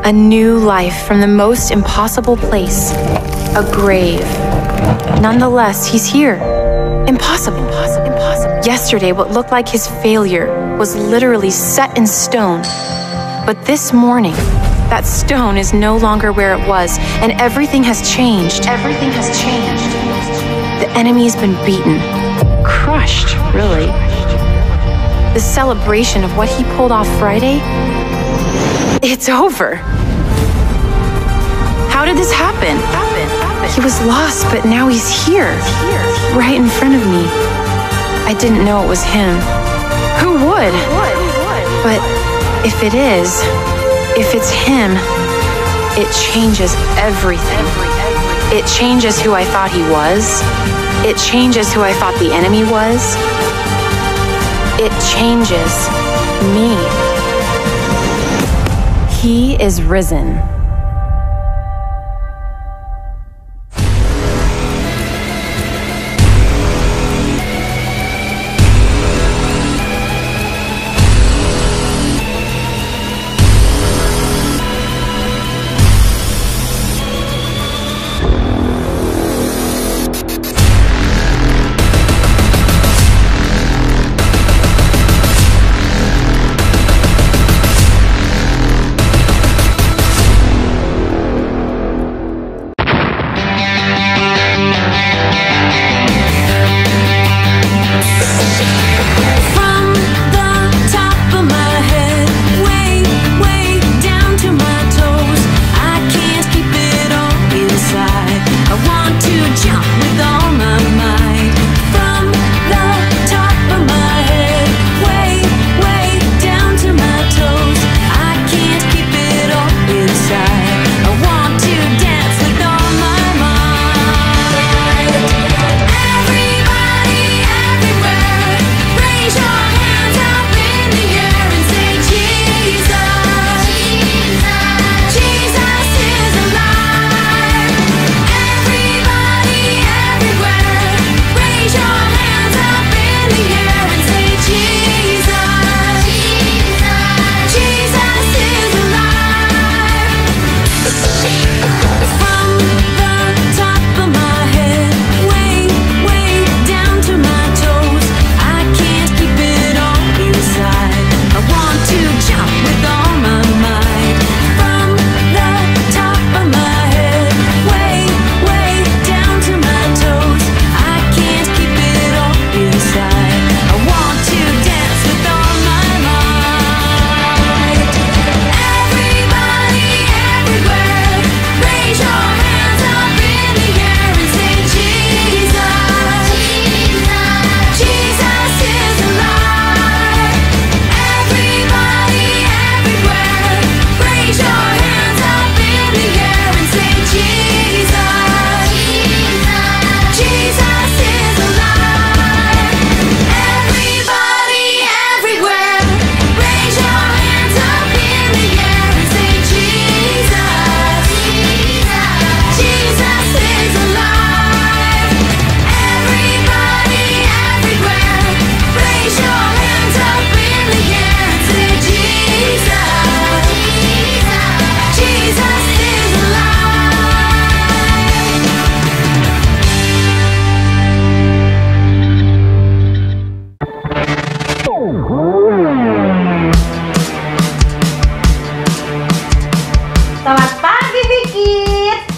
A new life from the most impossible place, a grave. Nonetheless, he's here. Impossible. Yesterday, what looked like his failure was literally set in stone. But this morning, that stone is no longer where it was, and everything has changed. The enemy's been beaten, crushed, really. The celebration of what he pulled off Friday, it's over. How did this happen? He was lost, but now he's here, right in front of me. I didn't know it was him. Who would? But if it is, if it's him, it changes everything. It changes who I thought he was. It changes who I thought the enemy was. It changes me. He is risen.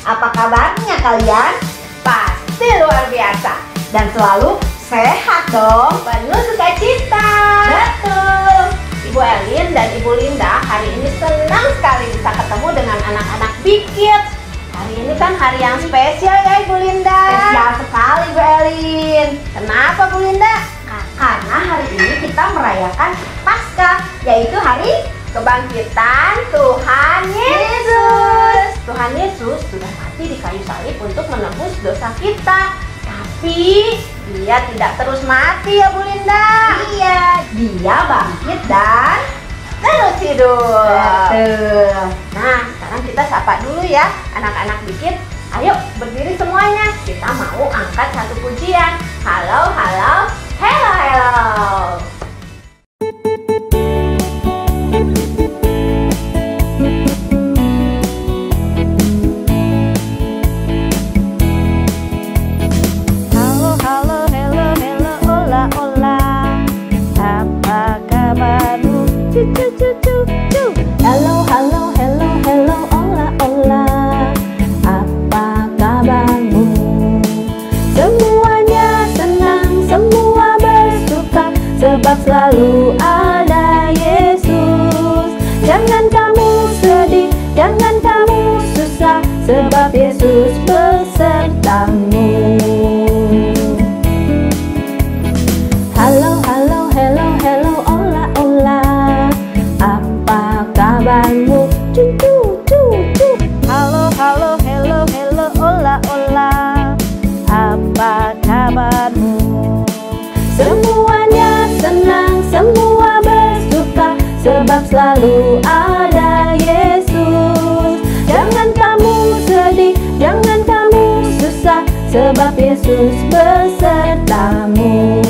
Apa kabarnya kalian? Pasti luar biasa dan selalu sehat dong, penuh sukacita. Betul. Ibu Elin dan Ibu Linda hari ini senang sekali bisa ketemu dengan anak-anak Big Kids. Hari ini kan hari yang spesial ya Ibu Linda. Spesial sekali Bu Elin. Kenapa Bu Linda? Karena hari ini kita merayakan Paskah, yaitu hari kebangkitan Tuhan Yesus. Tuhan Yesus sudah mati di kayu salib untuk menebus dosa kita. Tapi dia tidak terus mati ya Bu Linda. Iya, dia bangkit dan terus hidup. Betul. Nah, sekarang kita sapa dulu ya anak-anak dikit. Ayo berdiri semuanya. Kita mau angkat satu pujian. Halo, halo, hello, hello. selalu ada Yesus. Jangan kamu sedih, jangan kamu susah, sebab Yesus besertamu.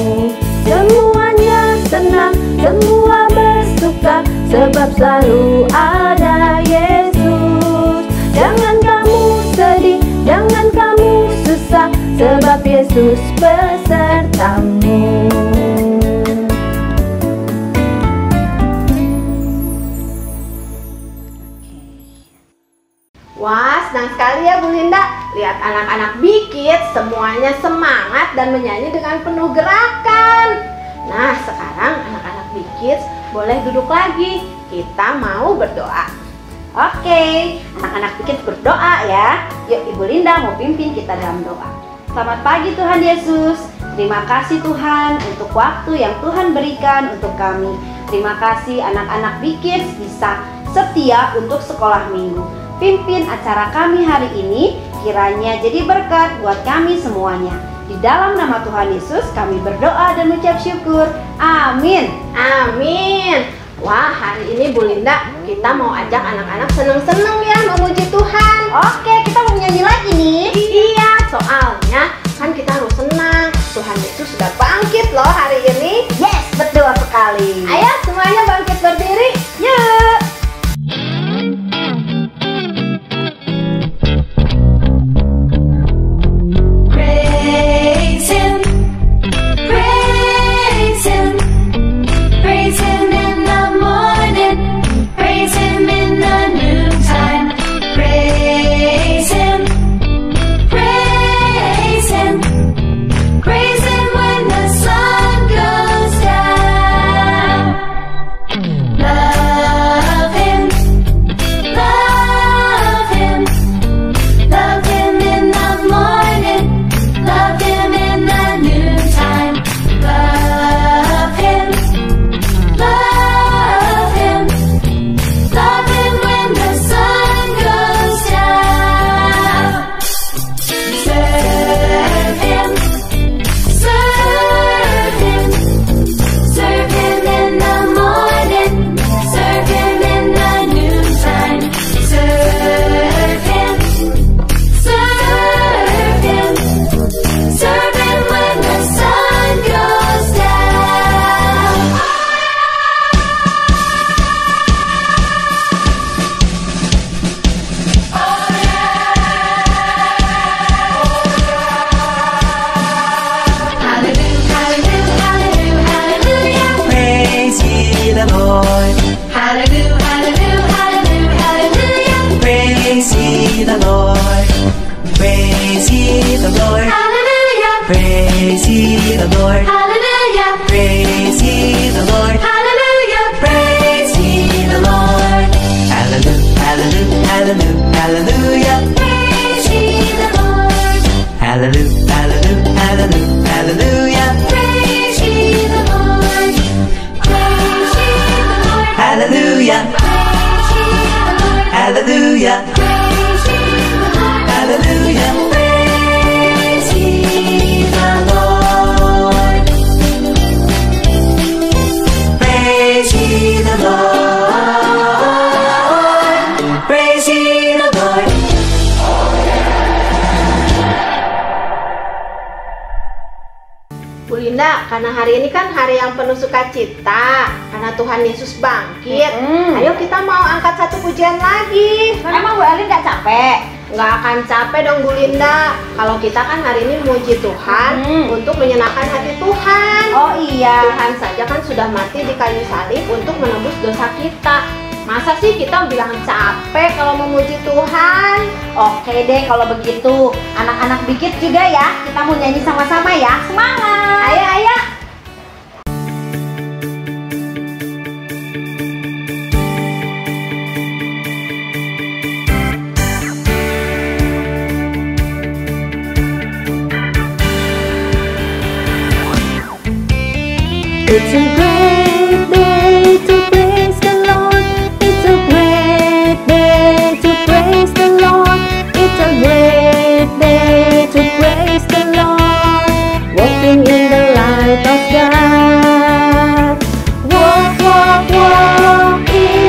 Semuanya senang, semua bersuka, sebab selalu ada Yesus. Jangan kamu sedih, jangan kamu susah, sebab Yesus besertamu. Wah, senang sekali ya Bu Linda. Lihat anak-anak Bikit semuanya semangat dan menyanyi dengan penuh gerakan. Nah, sekarang anak-anak Bikit boleh duduk lagi. Kita mau berdoa. Oke, anak-anak Bikit berdoa ya. Yuk, Ibu Linda mau pimpin kita dalam doa. Selamat pagi Tuhan Yesus. Terima kasih Tuhan untuk waktu yang Tuhan berikan untuk kami. Terima kasih anak-anak Bikit bisa setia untuk sekolah minggu. Pimpin acara kami hari ini, kiranya jadi berkat buat kami semuanya. Di dalam nama Tuhan Yesus kami berdoa dan mengucap syukur. Amin. Amin. Wah, hari ini Bu Linda kita mau ajak anak-anak seneng-seneng ya memuji Tuhan. Oke, kita mau nyanyi lagi nih. Iya, soalnya kan kita harus senang. Tuhan Yesus sudah bangkit loh hari ini. Yes, betul sekali. Ayo semuanya bangkit berdiri. Yuk. Praise ye the Lord. Hallelujah. Praise ye the Lord. Hallelujah. Praise ye the Lord. Hallelujah. Hallelujah. Hallelujah. Hallelujah. Praise ye the Lord. Hallelujah. Hallelujah. Hallelujah. Hallelujah. Praise ye the Lord. Praise ye the Lord. Hallelujah. Praise ye the Lord. Hallelujah. Praise ye the Lord. Hallelujah. Bu Linda, karena hari ini kan hari yang penuh sukacita, karena Tuhan Yesus bangkit. Ayo kita mau angkat satu pujian lagi. Emang Bu Elin gak capek? Nggak akan capek dong Bu Linda. Kalau kita kan hari ini memuji Tuhan untuk menyenangkan hati Tuhan. Oh iya. Tuhan saja kan sudah mati di kayu salib untuk menebus dosa kita. Masa sih kita bilang capek kalau memuji Tuhan? Oke deh kalau begitu. Anak-anak Bikit juga ya. Kita mau nyanyi sama-sama ya. Semangat. Ayo, ayo. It's a great day to praise the Lord. It's a great day to praise the Lord. It's a great day to praise the Lord. Walking in the light of God. Walk, walk, walk in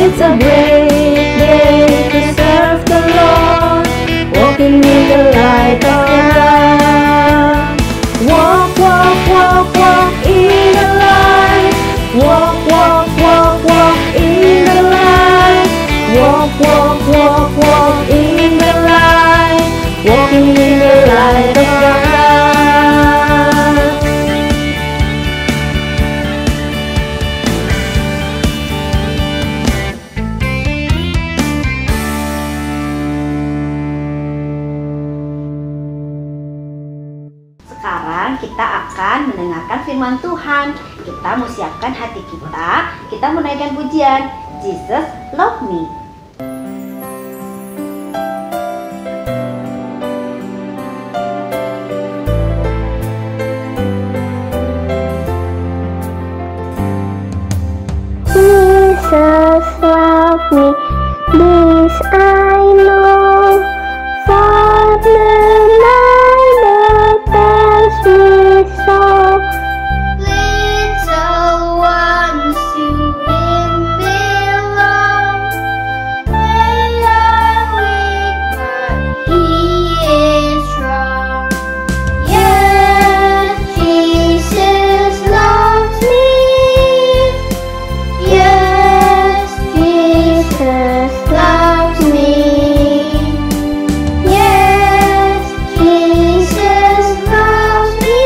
It's a great day to serve the Lord, walking in the light of God. Walk, walk, walk, walk in the light. Walk, walk, walk, walk in the light. Walk, walk, walk, walk in the light. Walking in the light of God. Sekarang kita akan mendengarkan firman Tuhan. Kita mau siapkan hati kita. Kita menaikkan pujian Jesus Love Me. Jesus love me, this I know, for the Bible tells me so. Little ones to Him belong. They are weak, but He is strong. Yes, Jesus loves me. Yes, Jesus loves me. Yes, Jesus loves me.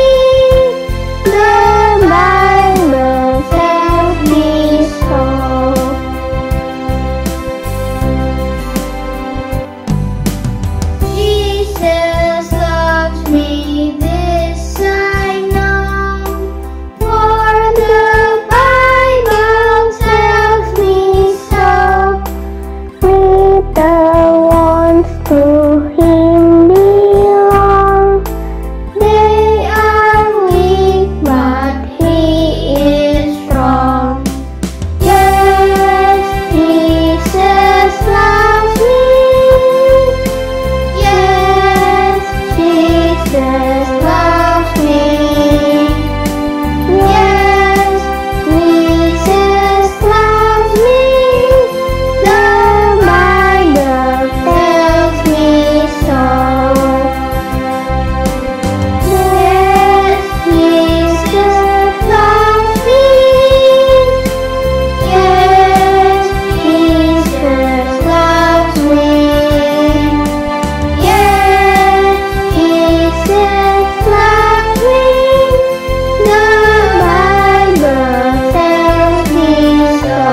The Bible tells me so. Jesus loves me, this I know, for the Bible tells me so. Little ones to Him belong. They are weak, but He is strong. Yes, Jesus loves me. Yes, Jesus loves me. Yes, Jesus loves me. The Bible tells me so. Yes, Jesus loves me. Yes, Jesus loves me. Yes, Jesus loves me. The Bible tells me so.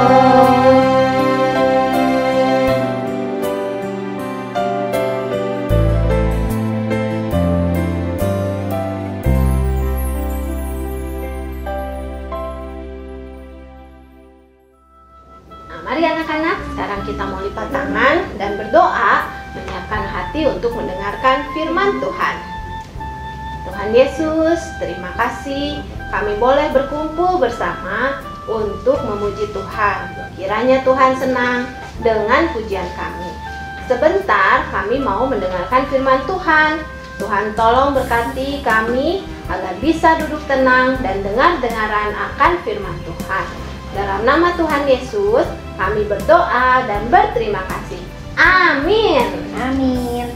Nah, mari anak-anak, sekarang kita mau lipat tangan dan berdoa, menyiapkan hati untuk mendengarkan firman Tuhan. Tuhan Yesus, terima kasih kami boleh berkumpul bersama untuk memuji Tuhan. Kiranya Tuhan senang dengan pujian kami. Sebentar kami mau mendengarkan firman Tuhan. Tuhan tolong berkati kami agar bisa duduk tenang dan dengar-dengaran akan firman Tuhan. Dalam nama Tuhan Yesus, kami berdoa dan berterima kasih. Amin. Amin.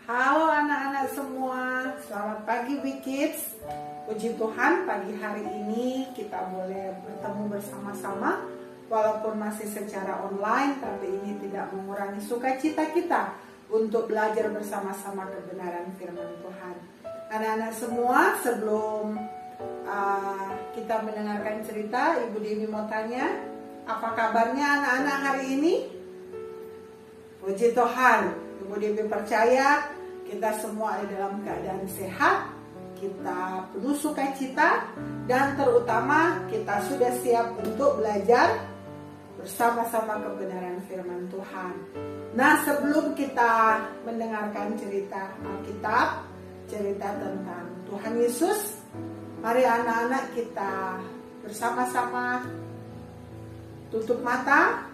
Halo anak-anak semua, selamat pagi Big Kids. Puji Tuhan, pagi hari ini kita boleh bertemu bersama-sama. Walaupun masih secara online, tapi ini tidak mengurangi sukacita kita untuk belajar bersama-sama kebenaran firman Tuhan. Anak-anak semua, sebelum kita mendengarkan cerita, Ibu Dewi mau tanya, apa kabarnya anak-anak hari ini? Puji Tuhan, Ibu Dewi percaya kita semua ada dalam keadaan sehat, kita penuh sukacita, dan terutama kita sudah siap untuk belajar bersama-sama kebenaran firman Tuhan. Nah, sebelum kita mendengarkan cerita Alkitab, cerita tentang Tuhan Yesus, mari anak-anak kita bersama-sama tutup mata,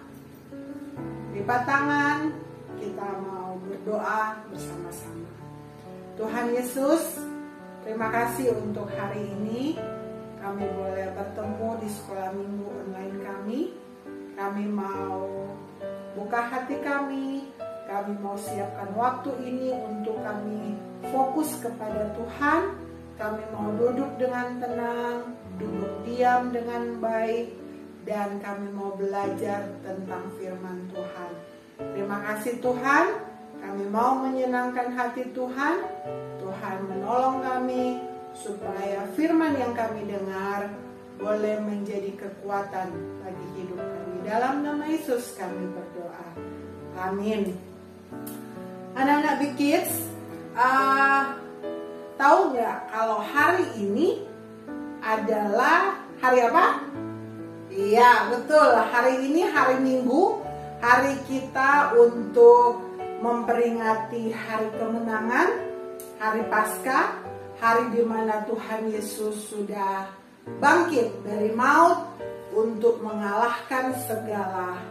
lipat tangan, kita mau berdoa bersama-sama. Tuhan Yesus, terima kasih untuk hari ini kami boleh bertemu di sekolah minggu online kami. waktu ini untuk kami fokus kepada Tuhan. Kami mau duduk dengan tenang, duduk diam dengan baik, dan kami mau belajar tentang firman Tuhan. Terima kasih Tuhan, kami mau menyenangkan hati Tuhan. Tuhan menolong kami supaya firman yang kami dengar boleh menjadi kekuatan bagi hidup kami. Dalam nama Yesus kami berdoa. Amin. Anak-anak Big Kids, tahu nggak kalau hari ini adalah hari apa? Iya, betul. Hari ini hari Minggu, hari kita untuk memperingati hari kemenangan, hari Paskah, hari di mana Tuhan Yesus sudah bangkit dari maut untuk mengalahkan segala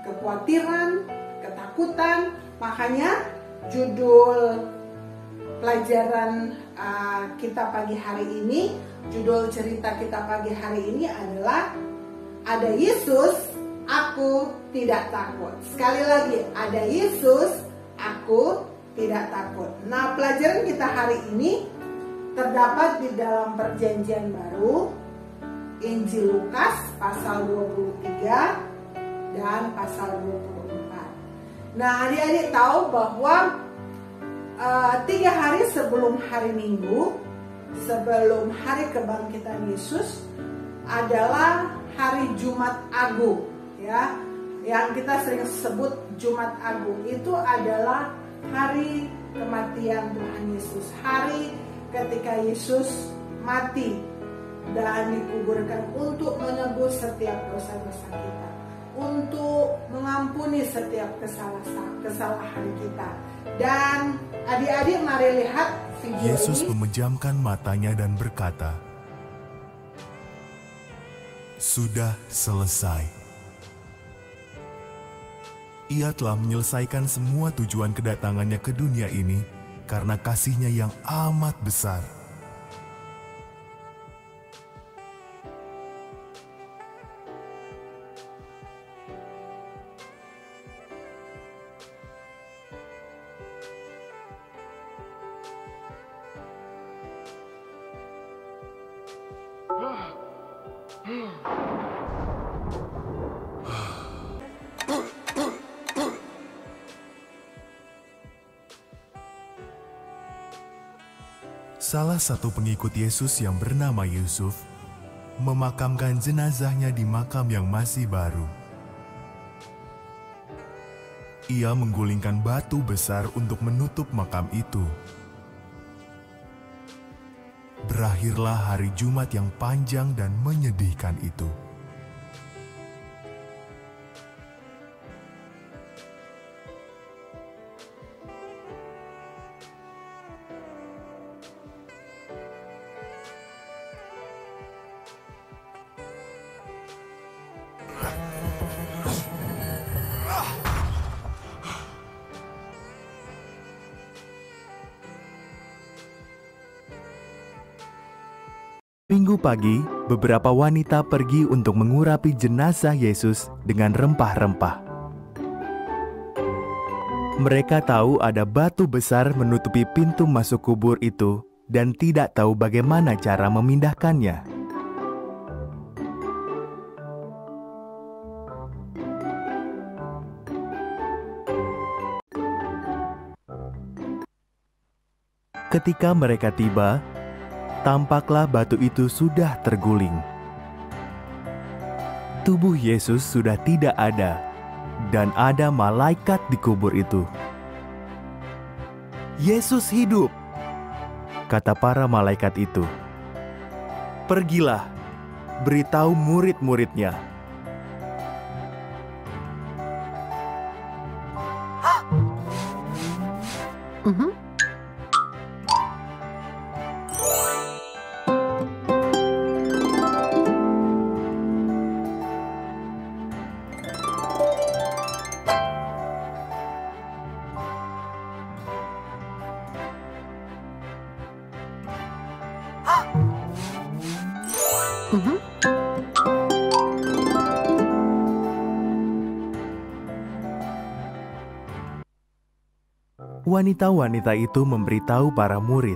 kekhawatiran, ketakutan. Makanya judul pelajaran kita pagi hari ini, judul cerita kita pagi hari ini adalah Ada Yesus, Aku Tidak Takut. Sekali lagi, ada Yesus, Aku Tidak Takut. Nah, pelajaran kita hari ini terdapat di dalam Perjanjian Baru, Injil Lukas pasal 23 dan pasal 24. Nah, adik-adik tahu bahwa 3 hari sebelum hari Minggu, sebelum hari kebangkitan Yesus, adalah hari Jumat Agung, ya, yang kita sering sebut Jumat Agung. Itu adalah hari kematian Tuhan Yesus, hari ketika Yesus mati dan dikuburkan untuk menebus setiap dosa-dosa kita, untuk mengampuni setiap kesalahan kita. Dan adik-adik mari lihat video Yesus ini. memejamkan matanya dan berkata, "Sudah selesai." Ia telah menyelesaikan semua tujuan kedatangannya ke dunia ini karena kasih-Nya yang amat besar. Salah satu pengikut Yesus yang bernama Yusuf memakamkan jenazahnya di makam yang masih baru. Ia menggulingkan batu besar untuk menutup makam itu. Berakhirlah hari Jumat yang panjang dan menyedihkan itu. Minggu pagi, beberapa wanita pergi untuk mengurapi jenazah Yesus dengan rempah-rempah. Mereka tahu ada batu besar menutupi pintu masuk kubur itu dan tidak tahu bagaimana cara memindahkannya. Ketika mereka tiba, tampaklah batu itu sudah terguling. Tubuh Yesus sudah tidak ada, dan ada malaikat di kubur itu. "Yesus hidup," kata para malaikat itu. "Pergilah, beritahu murid-muridnya." wanita-wanita itu memberitahu para murid.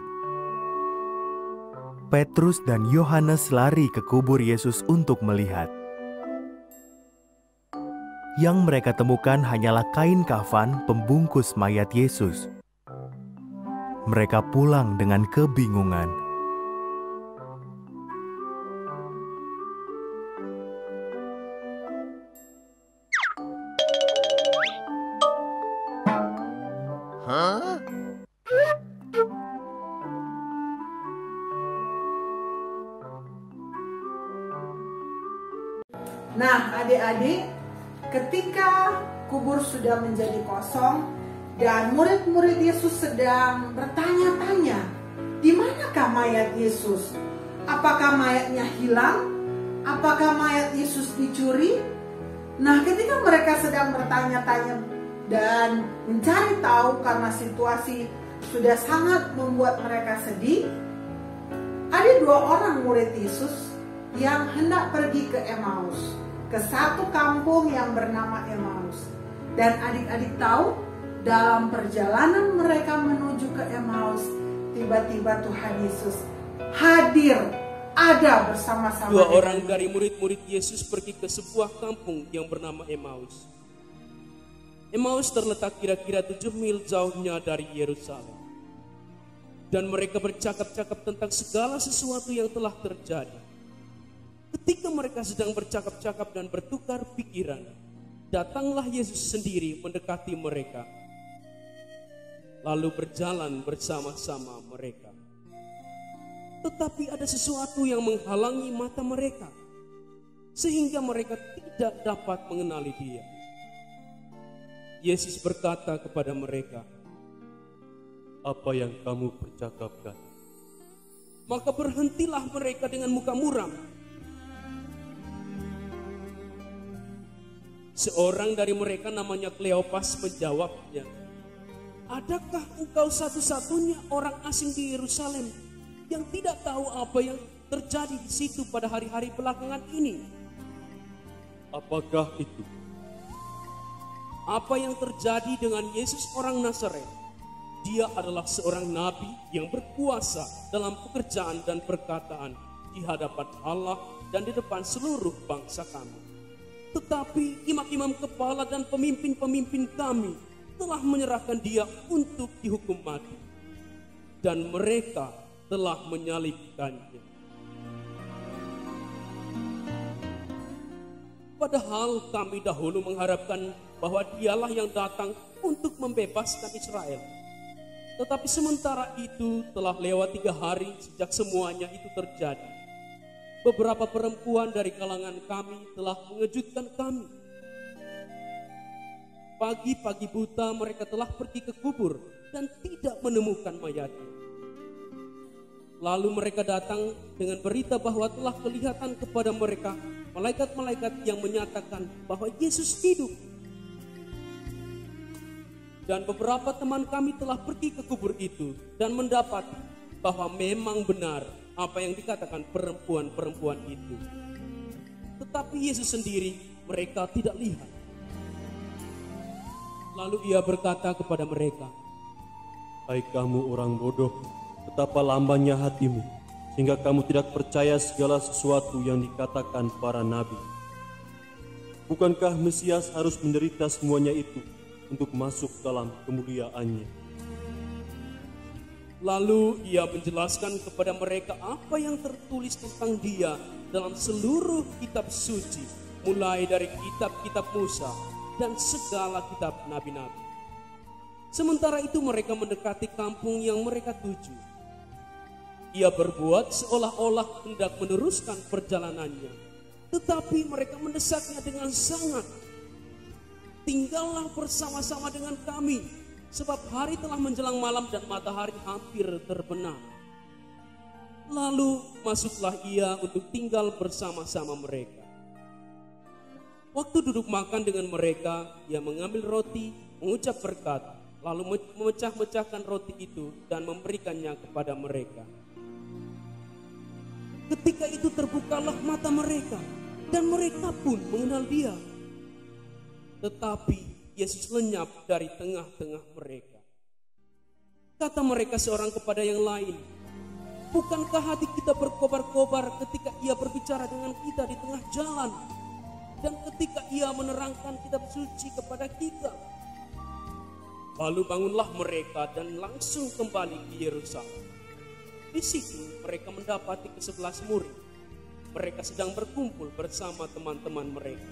Petrus dan Yohanes lari ke kubur Yesus untuk melihat. Yang mereka temukan hanyalah kain kafan pembungkus mayat Yesus. Mereka pulang dengan kebingungan. Nah, adik-adik, ketika kubur sudah menjadi kosong dan murid-murid Yesus sedang bertanya-tanya, di manakah mayat Yesus? Apakah mayatnya hilang? Apakah mayat Yesus dicuri? Nah, ketika mereka sedang bertanya-tanya dan mencari tahu karena situasi sudah sangat membuat mereka sedih, ada dua orang murid Yesus yang hendak pergi ke Emmaus, ke satu kampung yang bernama Emmaus. Dan adik-adik tahu, dalam perjalanan mereka menuju ke Emmaus, tiba-tiba Tuhan Yesus hadir, ada bersama-sama. Dua orang dari murid-murid Yesus pergi ke sebuah kampung yang bernama Emmaus. Emmaus terletak kira-kira 7 mil jauhnya dari Yerusalem. Dan mereka bercakap-cakap tentang segala sesuatu yang telah terjadi. Ketika mereka sedang bercakap-cakap dan bertukar pikiran, datanglah Yesus sendiri mendekati mereka, lalu berjalan bersama-sama mereka. Tetapi ada sesuatu yang menghalangi mata mereka, sehingga mereka tidak dapat mengenali Dia. Yesus berkata kepada mereka, "Apa yang kamu percakapkan?" Maka berhentilah mereka dengan muka muram. Seorang dari mereka namanya Kleopas menjawabnya, "Adakah engkau satu-satunya orang asing di Yerusalem yang tidak tahu apa yang terjadi di situ pada hari-hari belakangan ini?" "Apakah itu?" "Apa yang terjadi dengan Yesus orang Nazaret? Dia adalah seorang nabi yang berkuasa dalam pekerjaan dan perkataan di hadapan Allah dan di depan seluruh bangsa kami. Tetapi imam-imam kepala dan pemimpin-pemimpin kami telah menyerahkan Dia untuk dihukum mati, dan mereka telah menyalibkannya. Padahal kami dahulu mengharapkan bahwa Dialah yang datang untuk membebaskan Israel. Tetapi sementara itu telah lewat 3 hari sejak semuanya itu terjadi. Beberapa perempuan dari kalangan kami telah mengejutkan kami. Pagi-pagi buta mereka telah pergi ke kubur dan tidak menemukan mayatnya. Lalu mereka datang dengan berita bahwa telah kelihatan kepada mereka malaikat-malaikat yang menyatakan bahwa Yesus hidup. Dan beberapa teman kami telah pergi ke kubur itu dan mendapat bahwa memang benar apa yang dikatakan perempuan-perempuan itu. Tetapi Yesus sendiri mereka tidak lihat. Lalu Ia berkata kepada mereka, "Hai kamu orang bodoh, betapa lambannya hatimu, sehingga kamu tidak percaya segala sesuatu yang dikatakan para nabi. Bukankah Mesias harus menderita semuanya itu untuk masuk dalam kemuliaannya?" Lalu Ia menjelaskan kepada mereka apa yang tertulis tentang Dia dalam seluruh kitab suci, mulai dari kitab-kitab Musa dan segala kitab nabi-nabi. Sementara itu mereka mendekati kampung yang mereka tuju. Ia berbuat seolah-olah hendak meneruskan perjalanannya, tetapi mereka mendesaknya dengan sangat. "Tinggallah bersama-sama dengan kami, sebab hari telah menjelang malam dan matahari hampir terbenam." Lalu masuklah Ia untuk tinggal bersama-sama mereka. Waktu duduk makan dengan mereka, Ia mengambil roti, mengucap berkat, lalu memecah-mecahkan roti itu dan memberikannya kepada mereka. Ketika itu terbukalah mata mereka, dan mereka pun mengenal Dia. Tetapi Yesus lenyap dari tengah-tengah mereka. Kata mereka seorang kepada yang lain, bukankah hati kita berkobar-kobar ketika ia berbicara dengan kita di tengah jalan, dan ketika ia menerangkan kitab suci kepada kita? Lalu bangunlah mereka dan langsung kembali ke Yerusalem. Di situ mereka mendapati ke-11 murid. Mereka sedang berkumpul bersama teman-teman mereka.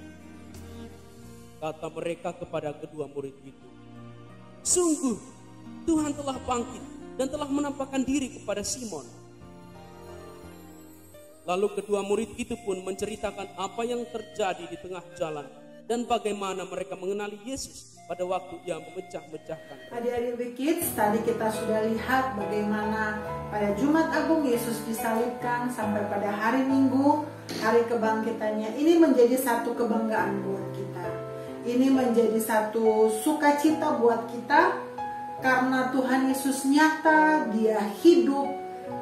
Kata mereka kepada kedua murid itu, sungguh Tuhan telah bangkit dan telah menampakkan diri kepada Simon. Lalu kedua murid itu pun menceritakan apa yang terjadi di tengah jalan dan bagaimana mereka mengenali Yesus pada waktu ia memecah-mecahkan. Adik-adik Wikids, tadi kita sudah lihat bagaimana pada Jumat Agung Yesus disalibkan sampai pada hari Minggu, hari kebangkitannya. Ini menjadi satu kebanggaan buat kita. Ini menjadi satu sukacita buat kita karena Tuhan Yesus nyata, Dia hidup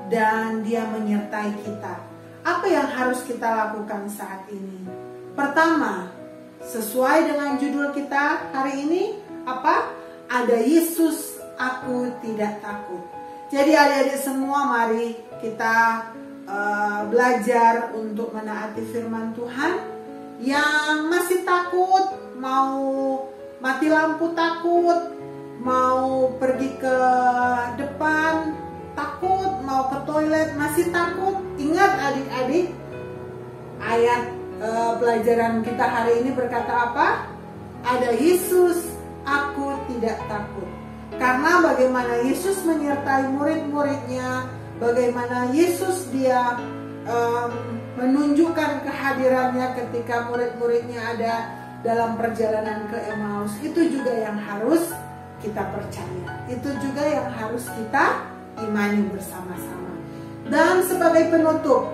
dan Dia menyertai kita. Apa yang harus kita lakukan saat ini? Pertama, sesuai dengan judul kita hari ini, apa? Ada Yesus, aku tidak takut. Jadi adik-adik semua, mari kita belajar untuk menaati firman Tuhan. Yang masih takut, mau mati lampu takut, mau pergi ke depan takut, mau ke toilet masih takut. Ingat adik-adik, ayat pelajaran kita hari ini berkata apa? Ada Yesus, aku tidak takut. Karena bagaimana Yesus menyertai murid-muridnya, bagaimana Yesus Dia menunjukkan kehadirannya ketika murid-muridnya ada dalam perjalanan ke Emmaus. Itu juga yang harus kita percaya. Itu juga yang harus kita imani bersama-sama. Dan sebagai penutup,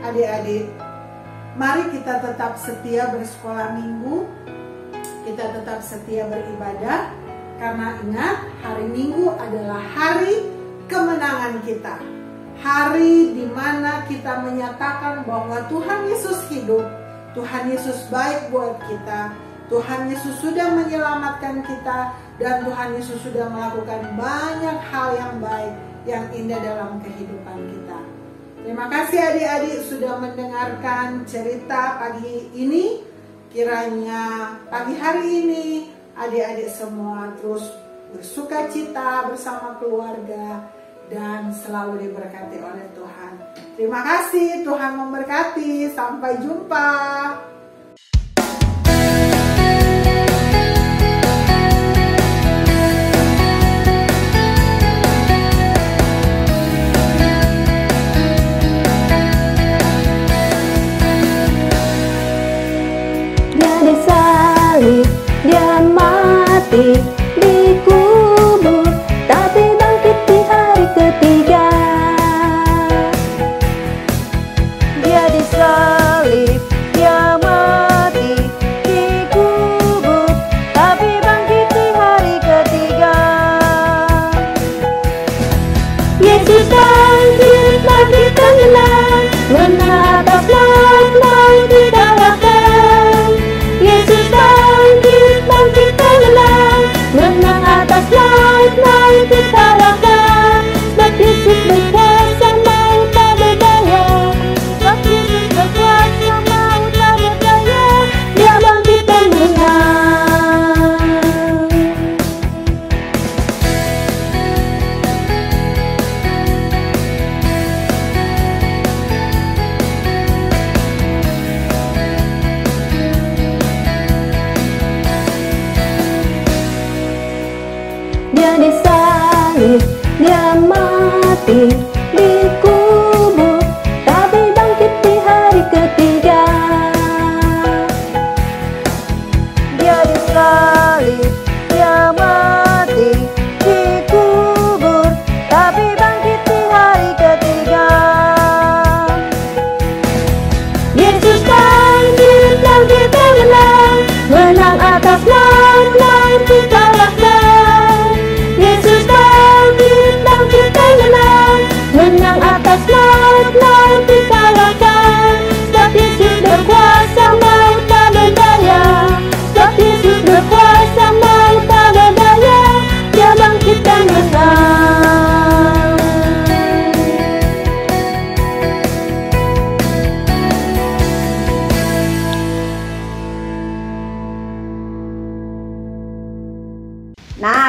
adik-adik, mari kita tetap setia bersekolah minggu, kita tetap setia beribadah, karena ingat, hari Minggu adalah hari kemenangan kita. Hari di mana kita menyatakan bahwa Tuhan Yesus hidup, Tuhan Yesus baik buat kita, Tuhan Yesus sudah menyelamatkan kita, dan Tuhan Yesus sudah melakukan banyak hal yang baik, yang indah dalam kehidupan kita. Terima kasih adik-adik sudah mendengarkan cerita pagi ini. Kiranya pagi hari ini adik-adik semua terus bersuka cita bersama keluarga dan selalu diberkati oleh Tuhan. Terima kasih, Tuhan memberkati. Sampai jumpa. Dia mati, dikubur, tapi bangkit di hari ketiga. Dia disalib, dia mati, dikubur, tapi bangkit di hari ketiga. Yesus bangkit, bangkit tenggelam, menatap laut di daratan. Yesus bangkit tenggelam, menang atas laut di daratan. Sebab Yesus berkuasa, maut tak berdaya. Sebab Yesus berkuasa.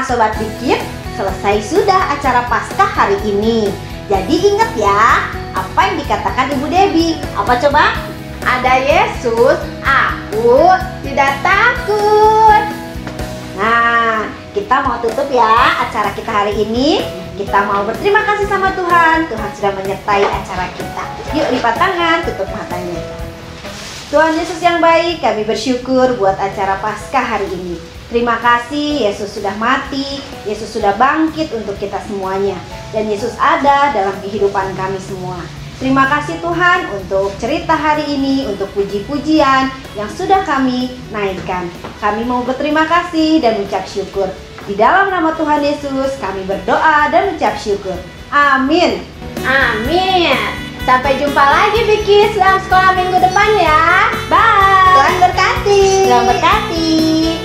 Sobat Bikit, selesai sudah acara Paskah hari ini. Jadi ingat ya, apa yang dikatakan Ibu Debbie? Apa coba? Ada Yesus, aku tidak takut. Nah, kita mau tutup ya acara kita hari ini. Kita mau berterima kasih sama Tuhan. Tuhan sudah menyertai acara kita. Yuk lipat tangan, tutup matanya. Tuhan Yesus yang baik, kami bersyukur buat acara Paskah hari ini. Terima kasih Yesus sudah mati, Yesus sudah bangkit untuk kita semuanya. Dan Yesus ada dalam kehidupan kami semua. Terima kasih Tuhan untuk cerita hari ini, untuk puji-pujian yang sudah kami naikkan. Kami mau berterima kasih dan ucap syukur. Di dalam nama Tuhan Yesus kami berdoa dan ucap syukur. Amin. Amin. Sampai jumpa lagi Bikis dalam sekolah minggu depan ya. Bye. Tuhan berkati. Tuhan berkati.